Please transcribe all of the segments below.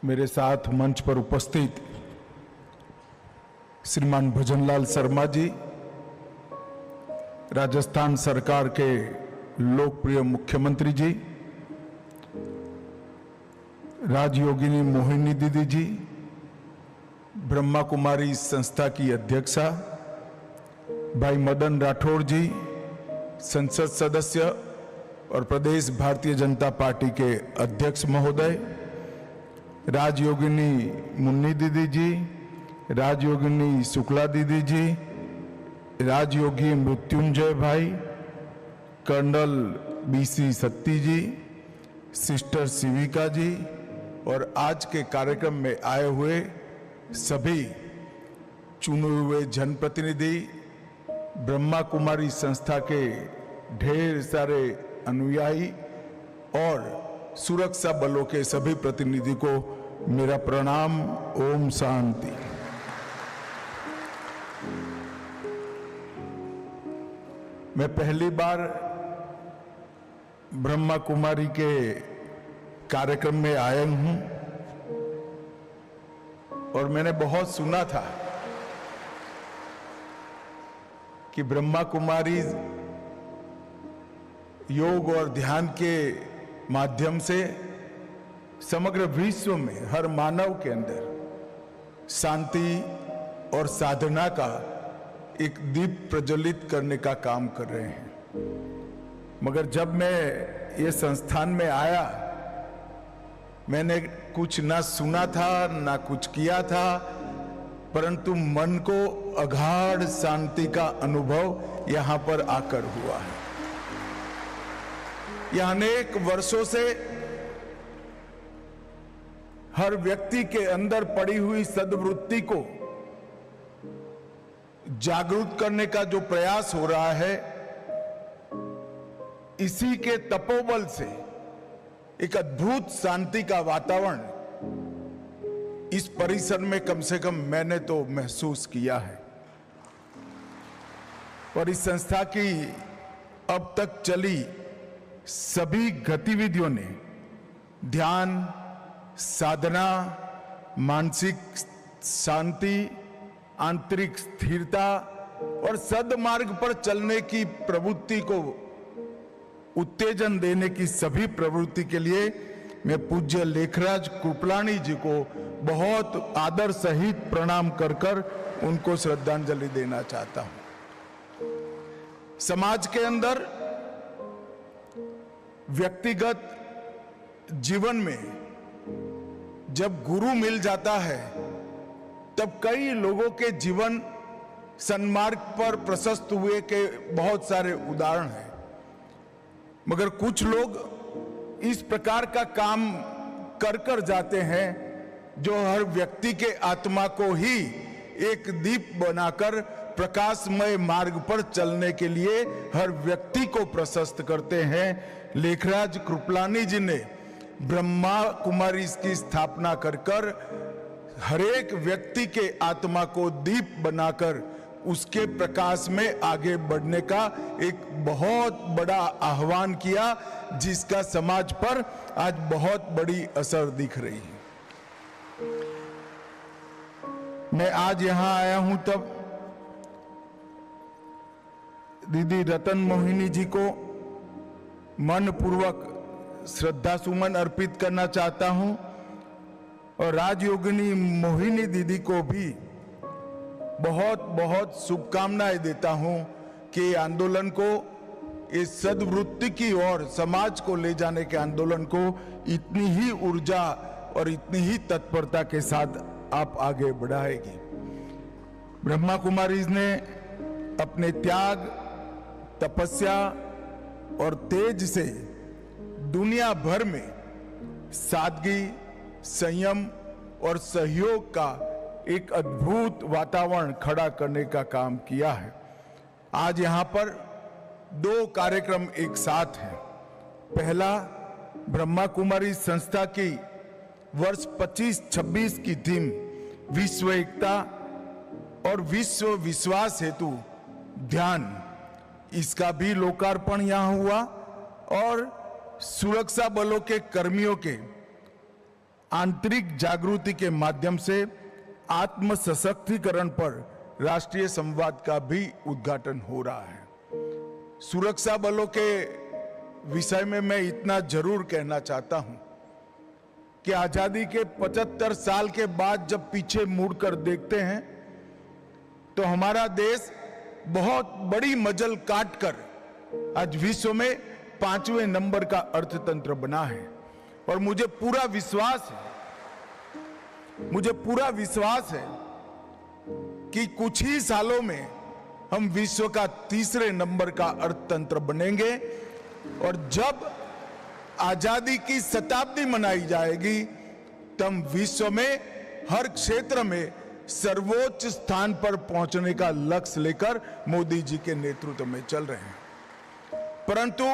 मेरे साथ मंच पर उपस्थित श्रीमान भजनलाल शर्मा जी, राजस्थान सरकार के लोकप्रिय मुख्यमंत्री जी, राजयोगिनी मोहिनी दीदी जी, ब्रह्मा कुमारी संस्था की अध्यक्षा भाई मदन राठौड़ जी, संसद सदस्य और प्रदेश भारतीय जनता पार्टी के अध्यक्ष महोदय, राजयोगिनी मुन्नी दीदी जी, राजयोगिनी शुक्ला दीदी जी, राजयोगी मृत्युंजय भाई, कर्नल बीसी सत्ती जी, सिस्टर शिविका जी और आज के कार्यक्रम में आए हुए सभी चुने हुए जनप्रतिनिधि, ब्रह्मा कुमारी संस्था के ढेर सारे अनुयायी और सुरक्षा बलों के सभी प्रतिनिधि को मेरा प्रणाम। ओम शांति। मैं पहली बार ब्रह्मा कुमारी के कार्यक्रम में आया हूं और मैंने बहुत सुना था कि ब्रह्मा कुमारी योग और ध्यान के माध्यम से समग्र विश्व में हर मानव के अंदर शांति और साधना का एक दीप प्रज्वलित करने का काम कर रहे हैं। मगर जब मैं ये संस्थान में आया, मैंने कुछ ना सुना था ना कुछ किया था, परंतु मन को अगाध शांति का अनुभव यहां पर आकर हुआ है। यह अनेक वर्षों से हर व्यक्ति के अंदर पड़ी हुई सद्वृत्ति को जागरूक करने का जो प्रयास हो रहा है, इसी के तपोबल से एक अद्भुत शांति का वातावरण इस परिसर में कम से कम मैंने तो महसूस किया है। और इस संस्था की अब तक चली सभी गतिविधियों ने ध्यान, साधना, मानसिक शांति, आंतरिक स्थिरता और सद्मार्ग पर चलने की प्रवृत्ति को उत्तेजन देने की सभी प्रवृत्ति के लिए मैं पूज्य लेखराज कृपलानी जी को बहुत आदर सहित प्रणाम कर उनको श्रद्धांजलि देना चाहता हूं। समाज के अंदर व्यक्तिगत जीवन में जब गुरु मिल जाता है, तब कई लोगों के जीवन सन्मार्ग पर प्रशस्त हुए के बहुत सारे उदाहरण हैं। मगर कुछ लोग इस प्रकार का काम कर जाते हैं जो हर व्यक्ति के आत्मा को ही एक दीप बनाकर प्रकाशमय मार्ग पर चलने के लिए हर व्यक्ति को प्रशस्त करते हैं। लेखराज कृपलानी जी ने ब्रह्मा कुमारी की स्थापना कर हरेक व्यक्ति के आत्मा को दीप बनाकर उसके प्रकाश में आगे बढ़ने का एक बहुत बड़ा आह्वान किया, जिसका समाज पर आज बहुत बड़ी असर दिख रही है। मैं आज यहां आया हूं तब दीदी रतन मोहिनी जी को मनपूर्वक श्रद्धा सुमन अर्पित करना चाहता हूं और राजयोगिनी मोहिनी दीदी को भी बहुत बहुत शुभकामनाएं देता हूं कि आंदोलन को, इस सद्वृत्ति की ओर समाज को ले जाने के आंदोलन को इतनी ही ऊर्जा और इतनी ही तत्परता के साथ आप आगे बढ़ाएगी। ब्रह्मा कुमारीज ने अपने त्याग, तपस्या और तेज से दुनिया भर में सादगी, संयम और सहयोग का एक अद्भुत वातावरण खड़ा करने का काम किया है। आज यहां पर दो कार्यक्रम एक साथ हैं। पहला, ब्रह्मा कुमारी संस्था की वर्ष 25-26 की थीम विश्व एकता और विश्व विश्वास हेतु ध्यान, इसका भी लोकार्पण यहां हुआ और सुरक्षा बलों के कर्मियों के आंतरिक जागृति के माध्यम से आत्म सशक्तिकरण पर राष्ट्रीय संवाद का भी उद्घाटन हो रहा है। सुरक्षा बलों के विषय में मैं इतना जरूर कहना चाहता हूं कि आजादी के 75 साल के बाद जब पीछे मुड़कर देखते हैं तो हमारा देश बहुत बड़ी मजल काटकर आज विश्व में 5वें नंबर का अर्थतंत्र बना है। और मुझे पूरा विश्वास है कि कुछ ही सालों में हम विश्व का 3रे नंबर का अर्थतंत्र बनेंगे। और जब आजादी की शताब्दी मनाई जाएगी तब विश्व में हर क्षेत्र में सर्वोच्च स्थान पर पहुंचने का लक्ष्य लेकर मोदी जी के नेतृत्व में चल रहे हैं। परंतु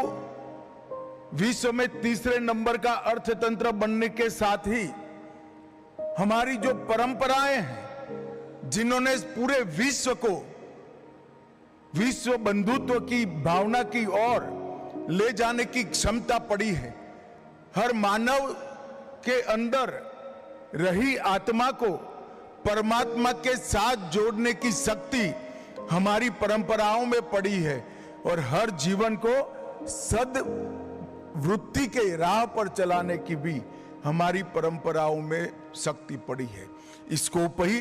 विश्व में 3रे नंबर का अर्थतंत्र बनने के साथ ही हमारी जो परंपराएं हैं, जिन्होंने पूरे विश्व को विश्व बंधुत्व की भावना की ओर ले जाने की क्षमता पड़ी है, हर मानव के अंदर रही आत्मा को परमात्मा के साथ जोड़ने की शक्ति हमारी परंपराओं में पड़ी है और हर जीवन को सद्वृत्ति के राह पर चलाने की भी हमारी परंपराओं में शक्ति पड़ी है। इसको ही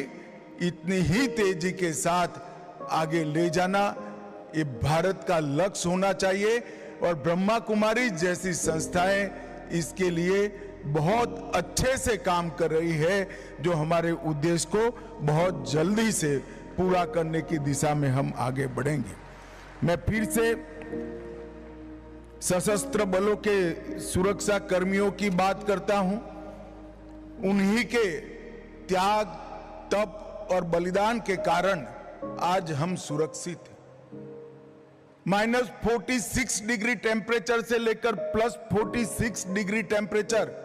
इतनी ही तेजी के साथ आगे ले जाना ये भारत का लक्ष्य होना चाहिए और ब्रह्मा कुमारी जैसी संस्थाएं इसके लिए बहुत अच्छे से काम कर रही है, जो हमारे उद्देश्य को बहुत जल्दी से पूरा करने की दिशा में हम आगे बढ़ेंगे। मैं फिर से सशस्त्र बलों के सुरक्षा कर्मियों की बात करता हूं। उन्हीं के त्याग, तप और बलिदान के कारण आज हम सुरक्षित हैं। -46 डिग्री टेम्परेचर से लेकर +46 डिग्री टेम्परेचर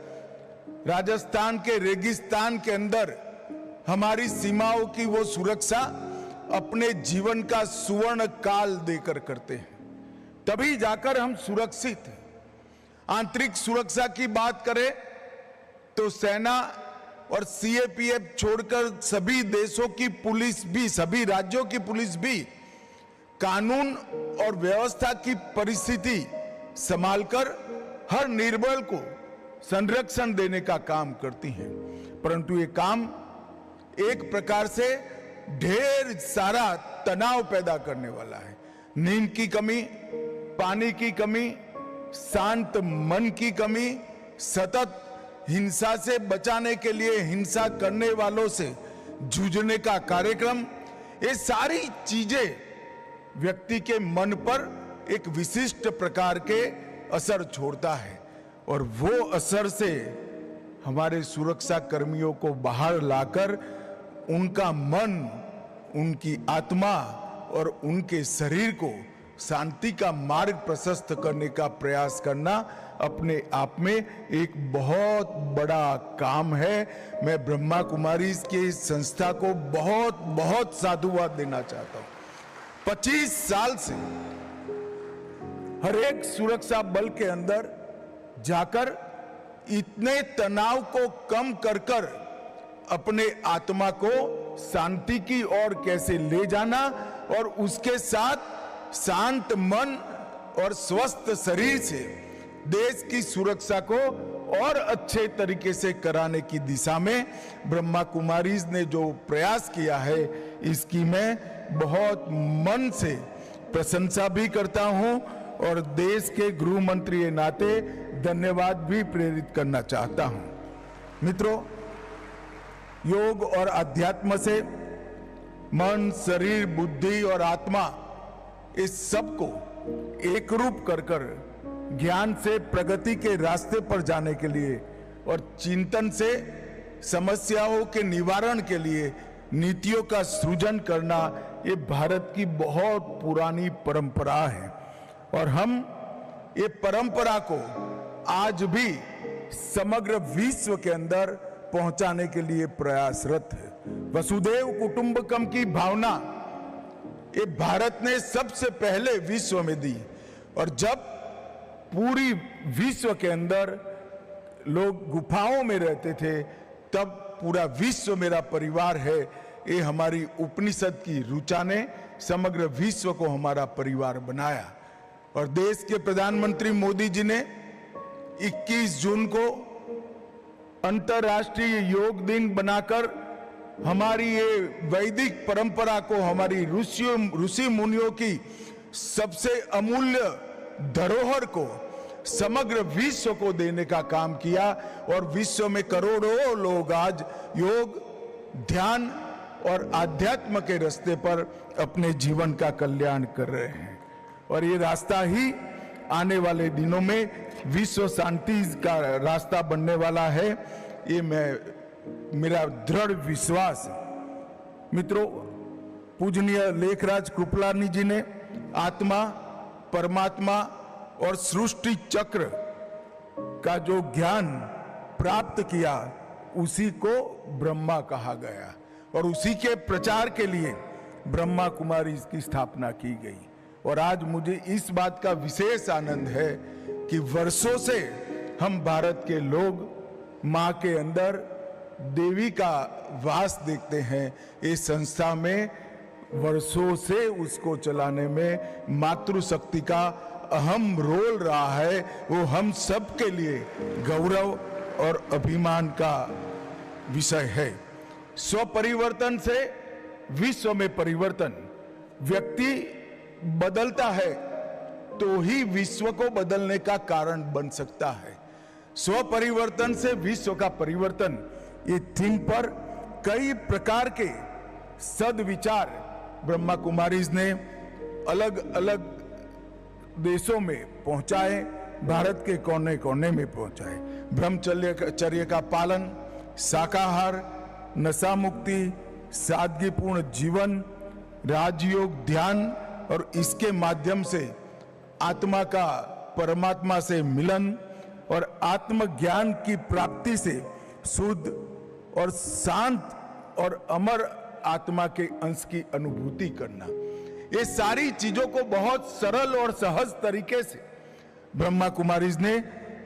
राजस्थान के रेगिस्तान के अंदर हमारी सीमाओं की वो सुरक्षा अपने जीवन का सुवर्ण काल देकर करते हैं, तभी जाकर हम सुरक्षित हैं। आंतरिक सुरक्षा की बात करें तो सेना और सीएपीएफ छोड़कर सभी देशों की पुलिस भी, सभी राज्यों की पुलिस भी कानून और व्यवस्था की परिस्थिति संभालकर हर निर्बल को संरक्षण देने का काम करती हैं। परंतु ये काम एक प्रकार से ढेर सारा तनाव पैदा करने वाला है। नींद की कमी, पानी की कमी, शांत मन की कमी, सतत हिंसा से बचाने के लिए हिंसा करने वालों से जूझने का कार्यक्रम, ये सारी चीजें व्यक्ति के मन पर एक विशिष्ट प्रकार के असर छोड़ता है और वो असर से हमारे सुरक्षा कर्मियों को बाहर लाकर उनका मन, उनकी आत्मा और उनके शरीर को शांति का मार्ग प्रशस्त करने का प्रयास करना अपने आप में एक बहुत बड़ा काम है। मैं ब्रह्मा कुमारी के संस्था को बहुत बहुत साधुवाद देना चाहता हूं। 25 साल से हर एक सुरक्षा बल के अंदर जाकर इतने तनाव को कम कर कर अपने आत्मा को शांति की ओर कैसे ले जाना और उसके साथ शांत मन और स्वस्थ शरीर से देश की सुरक्षा को और अच्छे तरीके से कराने की दिशा में ब्रह्मा कुमारीज ने जो प्रयास किया है, इसकी मैं बहुत मन से प्रशंसा भी करता हूं और देश के गृह मंत्री के नाते धन्यवाद भी प्रेरित करना चाहता हूं। मित्रों, योग और अध्यात्म से मन, शरीर, बुद्धि और आत्मा इस सब को एक रूप कर ज्ञान से प्रगति के रास्ते पर जाने के लिए और चिंतन से समस्याओं के निवारण के लिए नीतियों का सृजन करना, ये भारत की बहुत पुरानी परंपरा है और हम ये परंपरा को आज भी समग्र विश्व के अंदर पहुंचाने के लिए प्रयासरत है। वसुधैव कुटुंबकम की भावना ये भारत ने सबसे पहले विश्व में दी और जब पूरी विश्व के अंदर लोग गुफाओं में रहते थे, तब पूरा विश्व मेरा परिवार है, ये हमारी उपनिषद की ऋचा ने समग्र विश्व को हमारा परिवार बनाया। और देश के प्रधानमंत्री मोदी जी ने 21 जून को अंतर्राष्ट्रीय योग दिन बनाकर हमारी ये वैदिक परंपरा को, हमारी ऋषि मुनियों की सबसे अमूल्य धरोहर को समग्र विश्व को देने का काम किया। और विश्व में करोड़ों लोग आज योग, ध्यान और आध्यात्म के रास्ते पर अपने जीवन का कल्याण कर रहे हैं। और ये रास्ता ही आने वाले दिनों में विश्व शांति का रास्ता बनने वाला है, ये मेरा दृढ़ विश्वास है। मित्रों, पूजनीय लेखराज कृपलानी जी ने आत्मा, परमात्मा और सृष्टि चक्र का जो ज्ञान प्राप्त किया, उसी को ब्रह्मा कहा गया और उसी के प्रचार के लिए ब्रह्मा कुमारी की स्थापना की गई। और आज मुझे इस बात का विशेष आनंद है कि वर्षों से हम भारत के लोग मां के अंदर देवी का वास देखते हैं। इस संस्था में वर्षों से उसको चलाने में मातृशक्ति का अहम रोल रहा है। वो हम सब के लिए गौरव और अभिमान का विषय है। स्वपरिवर्तन से विश्व में परिवर्तन। व्यक्ति बदलता है तो ही विश्व को बदलने का कारण बन सकता है। स्वपरिवर्तन से विश्व का परिवर्तन, ये थीम पर कई प्रकार के सद्विचार ब्रह्मा कुमारीज ने अलग अलग देशों में पहुंचाए, भारत के कोने कोने में पहुंचाए। ब्रह्मचर्य का पालन, शाकाहार, नशा मुक्ति, सादगीपूर्ण जीवन, राजयोग, ध्यान और इसके माध्यम से आत्मा का परमात्मा से मिलन और आत्मज्ञान की प्राप्ति से शुद्ध और शांत और अमर आत्मा के अंश की अनुभूति करना, ये सारी चीजों को बहुत सरल और सहज तरीके से ब्रह्मा कुमारीज ने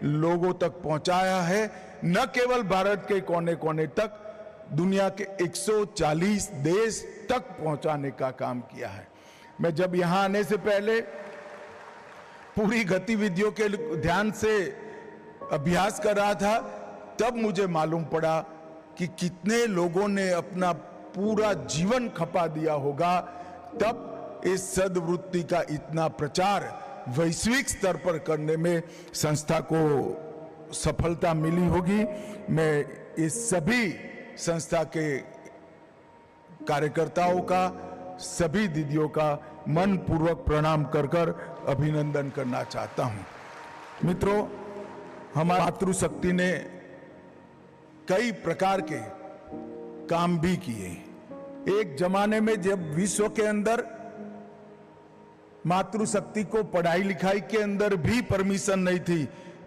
लोगों तक पहुंचाया है। न केवल भारत के कोने कोने तक, दुनिया के 140 देश तक पहुंचाने का काम किया है। मैं जब यहां आने से पहले पूरी गतिविधियों के ध्यान से अभ्यास कर रहा था, तब मुझे मालूम पड़ा कि कितने लोगों ने अपना पूरा जीवन खपा दिया होगा, तब इस सद्वृत्ति का इतना प्रचार वैश्विक स्तर पर करने में संस्था को सफलता मिली होगी। मैं इस सभी संस्था के कार्यकर्ताओं का, सभी दीदियों का मन पूर्वक प्रणाम कर कर अभिनंदन करना चाहता हूं। मित्रों, हमारी मातृशक्ति ने कई प्रकार के काम भी किए। एक जमाने में जब विश्व के अंदर मातृशक्ति को पढ़ाई लिखाई के अंदर भी परमिशन नहीं थी,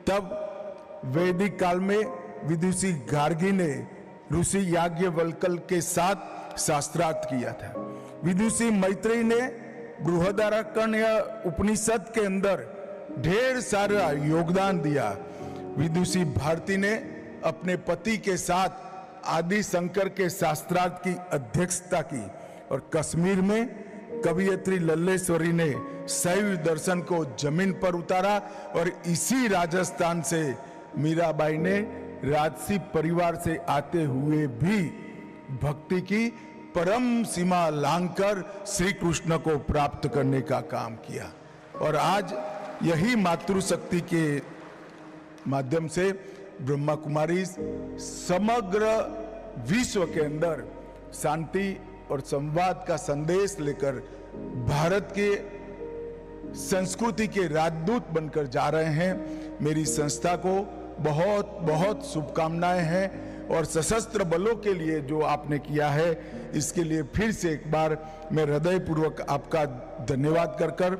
तब वैदिक काल में विदुषी गार्गी ने ऋषि याज्ञवल्क्य के साथ शास्त्रार्थ किया था। विदुषी मैत्रेयी ने बृहदारण्यक उपनिषद के अंदर ढेर सारा योगदान दिया। विदुषी भारती ने अपने पति के साथ आदि शंकर के शास्त्रार्थ की अध्यक्षता की और कश्मीर में कवियत्री लल्लेश्वरी ने शैव दर्शन को जमीन पर उतारा और इसी राजस्थान से मीराबाई ने राजसी परिवार से आते हुए भी भक्ति की परम सीमा लांघकर श्री कृष्ण को प्राप्त करने का काम किया। और आज यही मातृशक्ति के माध्यम से ब्रह्मा कुमारी समग्र विश्व के अंदर शांति और संवाद का संदेश लेकर भारत के संस्कृति के राजदूत बनकर जा रहे हैं। मेरी संस्था को बहुत बहुत शुभकामनाएं हैं और सशस्त्र बलों के लिए जो आपने किया है, इसके लिए फिर से एक बार मैं हृदयपूर्वक आपका धन्यवाद कर